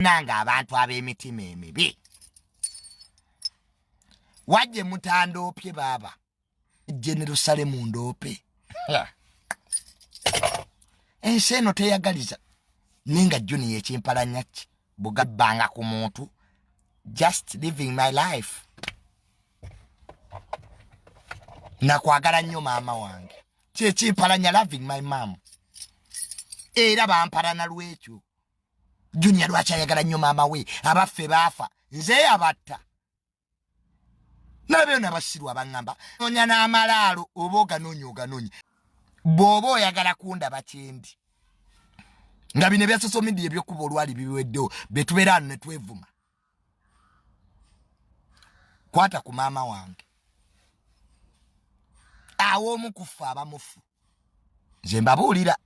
nanga abantu ab'emitima emibi wajje mutandoopye baba Jerusalem ndoope ensi eno teyagaliza ninga Junior ekimpalanya ki bugabbanga ku muntu just living my life nakwagala nnyo maama wange kyekimpalanya loving my mom era bampalana lwekyo Junior lwaki ayagala nnyo maama we abaffe baafa nze abatta nabyo nabasirwa bangamba nonya n'amalaalo oba oganonye bw'oba oyagala kundaba kyendi nga bino bya social media ebyokuba olwali biweddewo betubeera ano ne twevuma kwata ku maama wange awo omu kufa abamufu nze mbabuulira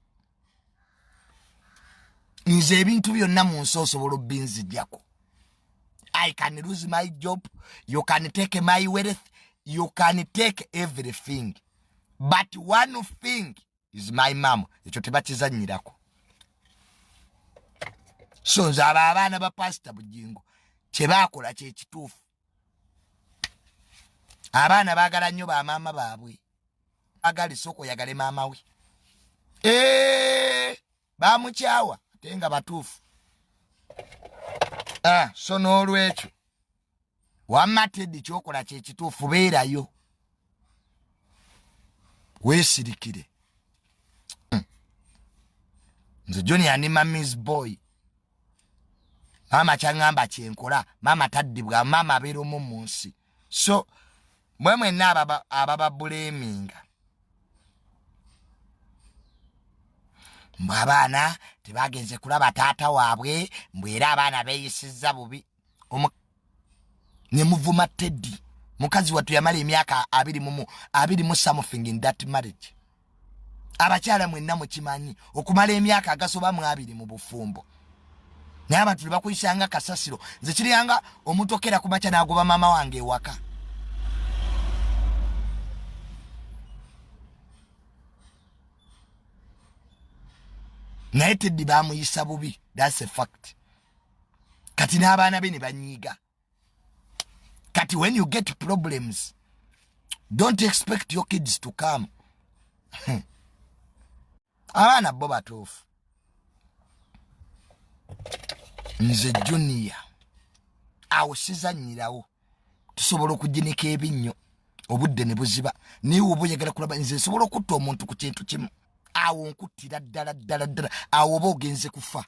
nze ebintu byonna mu nsi osobola obbinzijjako I can lose my job, you can take my wealth, you can take everything. But one thing is my mom. Ekyo tebakizannyirako. So nze abaana ba Pastor Bujjingo kye baakola kye kituufu. Abaana baagala nnyo ba maama baabwe. Baagala soko yagale maama we. Bamukyawa ate nga batuufu. So n'olwekyo wamma Teddy kyokola kye kituufu beerayo weesirikire. Nze Junior ni mami's boy. Mama kyangamba kyenkola mama taddibwa mama abeera omu mu nsi. So mwe mwenna abababuleeminga mbwe abaana tebagenze kulaba taata waabwe mbwera abaana beeyisizza bubi ne muvuma Teddy mukazi watu yamala emyaka 20 something in that marriage. Abakyala mwenna mukimanyi okumala emyaka agasoba mu 20 mu bufumbo naye abantu bakuyisanga kasasiro nze kiriyanga omutokera ku makya n'agoba maama wange ewaka. Naye Teddy bamuyisa bubi. That's a fact. Kati n'abaana be ne banyiiga. Kati when you get problems, don't expect your kids to come. Abaana bo batuufu. Nze Junior awo sizannyirawo tusobola okuginika ebinnyo obudde ne buziba niwe oba oyagala kulaba nze nsobola okutta omuntu ku kintu kimu awo nkuttira ddala awo oba ogenze kufa.